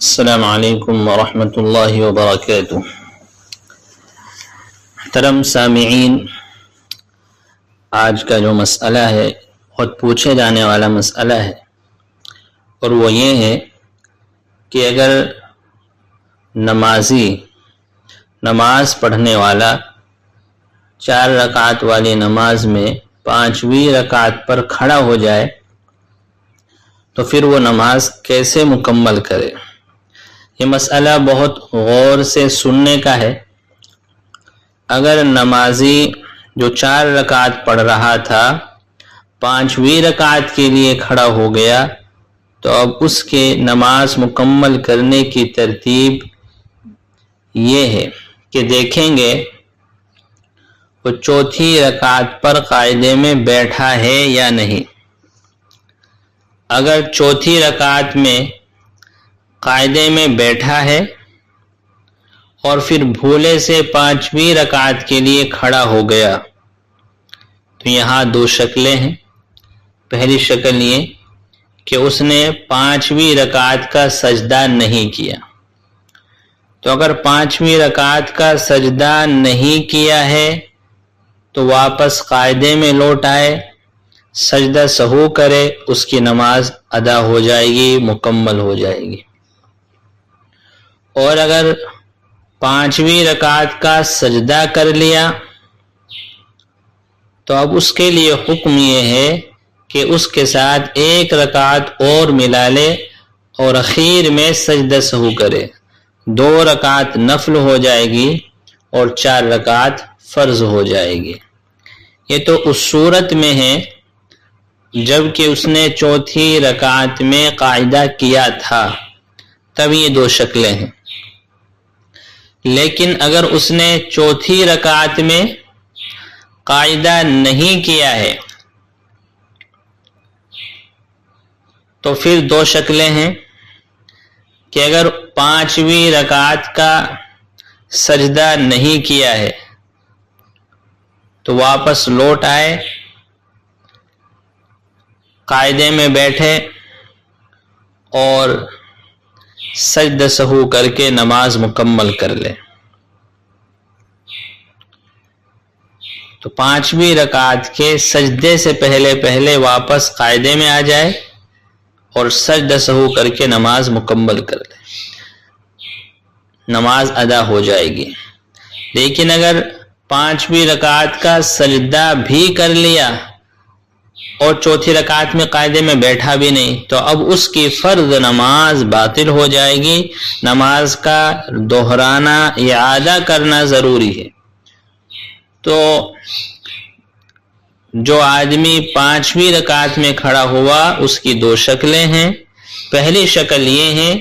السلام علیکم ورحمۃ اللہ وبرکاتہ۔ محترم سامعین، آج کا جو مسئلہ ہے بہت پوچھے جانے والا مسئلہ ہے، اور وہ یہ ہے کہ اگر نماز پڑھنے والا 4 رکعت والی نماز میں 5ویں رکعت پر کھڑا ہو جائے تو پھر وہ نماز کیسے مکمل کرے؟ یہ مسئلہ بہت غور سے سننے کا ہے۔ اگر نمازی جو 4 رکعت پڑھ رہا تھا 5ویں رکعت کے لیے کھڑا ہو گیا تو اب اس کے نماز مکمل کرنے کی ترتیب یہ ہے کہ دیکھیں گے وہ 4تھی رکعت پر قاعدے میں بیٹھا ہے یا نہیں۔ اگر 4تھی رکعت میں قاعدے میں بیٹھا ہے اور پھر بھولے سے 5ویں رکعت کے لیے کھڑا ہو گیا تو یہاں 2 شکلیں ہیں۔ پہلی شکل یہ کہ اس نے 5ویں رکعت کا سجدہ نہیں کیا، تو اگر 5ویں رکعت کا سجدہ نہیں کیا ہے تو واپس قاعدے میں لوٹ آئے، سجدہ سہو کرے، اس کی نماز ادا ہو جائے گی، مکمل ہو جائے گی۔ اور اگر 5ویں رکعت کا سجدہ کر لیا تو اب اس کے لیے حکم یہ ہے کہ اس کے ساتھ 1 رکعت اور ملا لے اور اخیر میں سجدہ سہو کرے، 2 رکعت نفل ہو جائے گی اور 4 رکعت فرض ہو جائے گی۔ یہ تو اس صورت میں ہے جب کہ اس نے 4تھی رکعت میں قاعدہ کیا تھا، تب یہ 2 شکلیں ہیں۔ لیکن اگر اس نے 4تھی رکعت میں قاعدہ نہیں کیا ہے تو پھر 2 شکلیں ہیں کہ اگر 5ویں رکعت کا سجدہ نہیں کیا ہے تو واپس لوٹ آئے، قاعدے میں بیٹھے اور سجدہ سہو کر کے نماز مکمل کر لے۔ تو 5ویں رکعت کے سجدے سے پہلے واپس قاعدے میں آ جائے اور سجدہ سہو کر کے نماز مکمل کر لے، نماز ادا ہو جائے گی۔ لیکن اگر 5ویں رکعت کا سجدہ بھی کر لیا اور 4تھی رکعت میں قاعدے میں بیٹھا بھی نہیں تو اب اس کی فرض نماز باطل ہو جائے گی، نماز کا دہرانا، اعادہ کرنا ضروری ہے۔ تو جو آدمی 5ویں رکعت میں کھڑا ہوا اس کی 2 شکلیں ہیں۔ پہلی شکل یہ ہے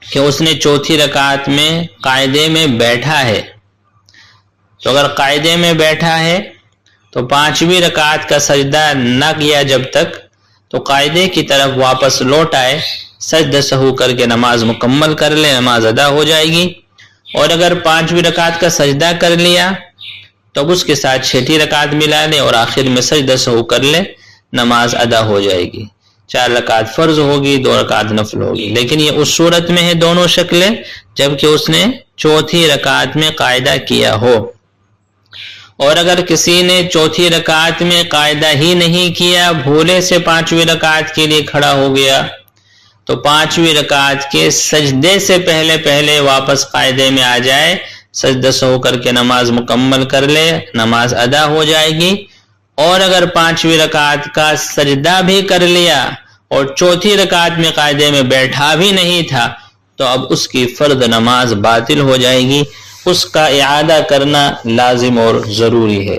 کہ اس نے 4تھی رکعت میں قاعدے میں بیٹھا ہے، تو اگر قاعدے میں بیٹھا ہے تو 5ویں رکعت کا سجدہ نہ کیا جب تک، تو قاعدے کی طرف واپس لوٹ آئے، سجدہ سہو کر کے نماز مکمل کر لے، نماز ادا ہو جائے گی۔ اور اگر 5ویں رکعت کا سجدہ کر لیا تو اب اس کے ساتھ 6ٹھی رکعت ملا لے اور آخر میں سجدہ سہو کر لے، نماز ادا ہو جائے گی، 4 رکعت فرض ہوگی، 2 رکعت نفل ہوگی۔ لیکن یہ اس صورت میں ہے دونوں شکلیں جبکہ اس نے 4تھی رکعت میں قاعدہ کیا ہو۔ اور اگر کسی نے 4تھی رکعت میں قاعدہ ہی نہیں کیا، بھولے سے 5ویں رکعت کے لیے کھڑا ہو گیا تو 5ویں رکعت کے سجدے سے پہلے واپس قاعدے میں آ جائے، سجدہ سہو کر کے نماز مکمل کر لے، نماز ادا ہو جائے گی۔ اور اگر 5ویں رکعت کا سجدہ بھی کر لیا اور 4تھی رکعت میں قاعدے میں بیٹھا بھی نہیں تھا تو اب اس کی فرض نماز باطل ہو جائے گی، اس کا اعادہ کرنا لازم اور ضروری ہے۔